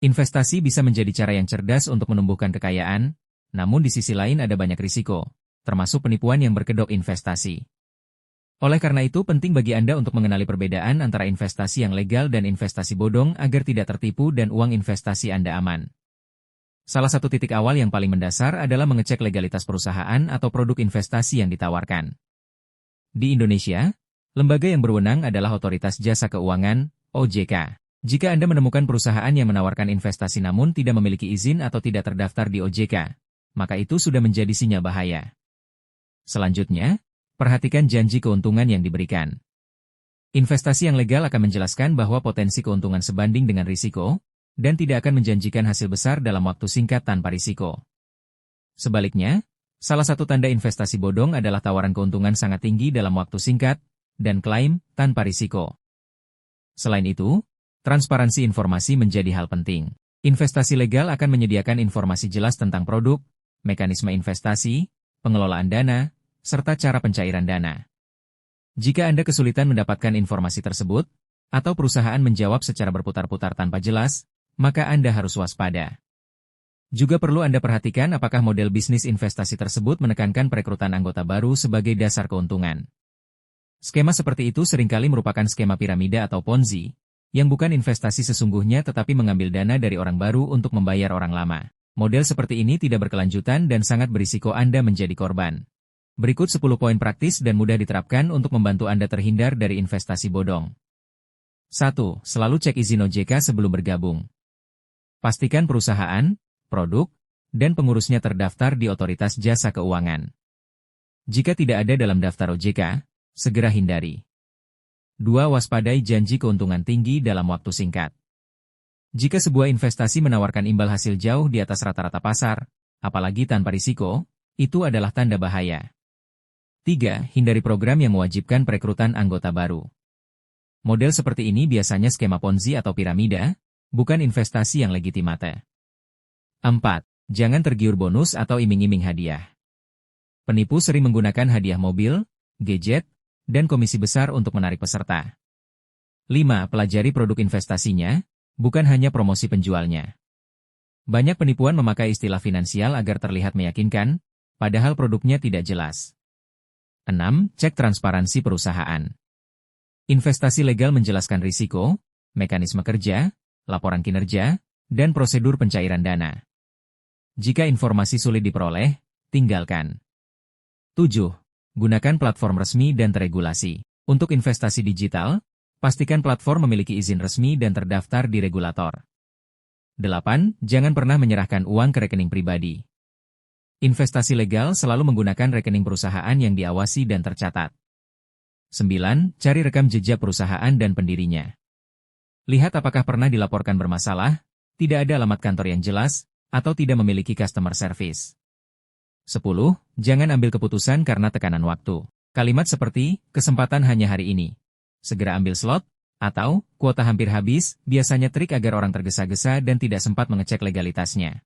Investasi bisa menjadi cara yang cerdas untuk menumbuhkan kekayaan, namun di sisi lain ada banyak risiko, termasuk penipuan yang berkedok investasi. Oleh karena itu penting bagi Anda untuk mengenali perbedaan antara investasi yang legal dan investasi bodong agar tidak tertipu dan uang investasi Anda aman. Salah satu titik awal yang paling mendasar adalah mengecek legalitas perusahaan atau produk investasi yang ditawarkan. Di Indonesia, lembaga yang berwenang adalah Otoritas Jasa Keuangan, OJK. Jika Anda menemukan perusahaan yang menawarkan investasi namun tidak memiliki izin atau tidak terdaftar di OJK, maka itu sudah menjadi sinyal bahaya. Selanjutnya, perhatikan janji keuntungan yang diberikan. Investasi yang legal akan menjelaskan bahwa potensi keuntungan sebanding dengan risiko, dan tidak akan menjanjikan hasil besar dalam waktu singkat tanpa risiko. Sebaliknya, salah satu tanda investasi bodong adalah tawaran keuntungan sangat tinggi dalam waktu singkat, dan klaim tanpa risiko. Selain itu, transparansi informasi menjadi hal penting. Investasi legal akan menyediakan informasi jelas tentang produk, mekanisme investasi, pengelolaan dana, serta cara pencairan dana. Jika Anda kesulitan mendapatkan informasi tersebut, atau perusahaan menjawab secara berputar-putar tanpa jelas, maka Anda harus waspada. Juga perlu Anda perhatikan apakah model bisnis investasi tersebut menekankan perekrutan anggota baru sebagai dasar keuntungan. Skema seperti itu seringkali merupakan skema piramida atau Ponzi, yang bukan investasi sesungguhnya tetapi mengambil dana dari orang baru untuk membayar orang lama. Model seperti ini tidak berkelanjutan dan sangat berisiko Anda menjadi korban. Berikut 10 poin praktis dan mudah diterapkan untuk membantu Anda terhindar dari investasi bodong. 1. Selalu cek izin OJK sebelum bergabung. Pastikan perusahaan, produk, dan pengurusnya terdaftar di Otoritas Jasa Keuangan. Jika tidak ada dalam daftar OJK, segera hindari. 2. Waspadai janji keuntungan tinggi dalam waktu singkat. Jika sebuah investasi menawarkan imbal hasil jauh di atas rata-rata pasar, apalagi tanpa risiko, itu adalah tanda bahaya. 3. Hindari program yang mewajibkan perekrutan anggota baru. Model seperti ini biasanya skema Ponzi atau piramida, bukan investasi yang legitimate. 4. Jangan tergiur bonus atau iming-iming hadiah. Penipu sering menggunakan hadiah mobil, gadget, dan komisi besar untuk menarik peserta. 5. Pelajari produk investasinya, bukan hanya promosi penjualnya. Banyak penipuan memakai istilah finansial agar terlihat meyakinkan, padahal produknya tidak jelas. 6. Cek transparansi perusahaan. Investasi legal menjelaskan risiko, mekanisme kerja, laporan kinerja, dan prosedur pencairan dana. Jika informasi sulit diperoleh, tinggalkan. 7. Gunakan platform resmi dan teregulasi. Untuk investasi digital, pastikan platform memiliki izin resmi dan terdaftar di regulator. 8. Jangan pernah menyerahkan uang ke rekening pribadi. Investasi legal selalu menggunakan rekening perusahaan yang diawasi dan tercatat. 9. Cari rekam jejak perusahaan dan pendirinya. Lihat apakah pernah dilaporkan bermasalah, tidak ada alamat kantor yang jelas, atau tidak memiliki customer service. 10. Jangan ambil keputusan karena tekanan waktu. Kalimat seperti, kesempatan hanya hari ini, segera ambil slot, atau, kuota hampir habis, biasanya trik agar orang tergesa-gesa dan tidak sempat mengecek legalitasnya.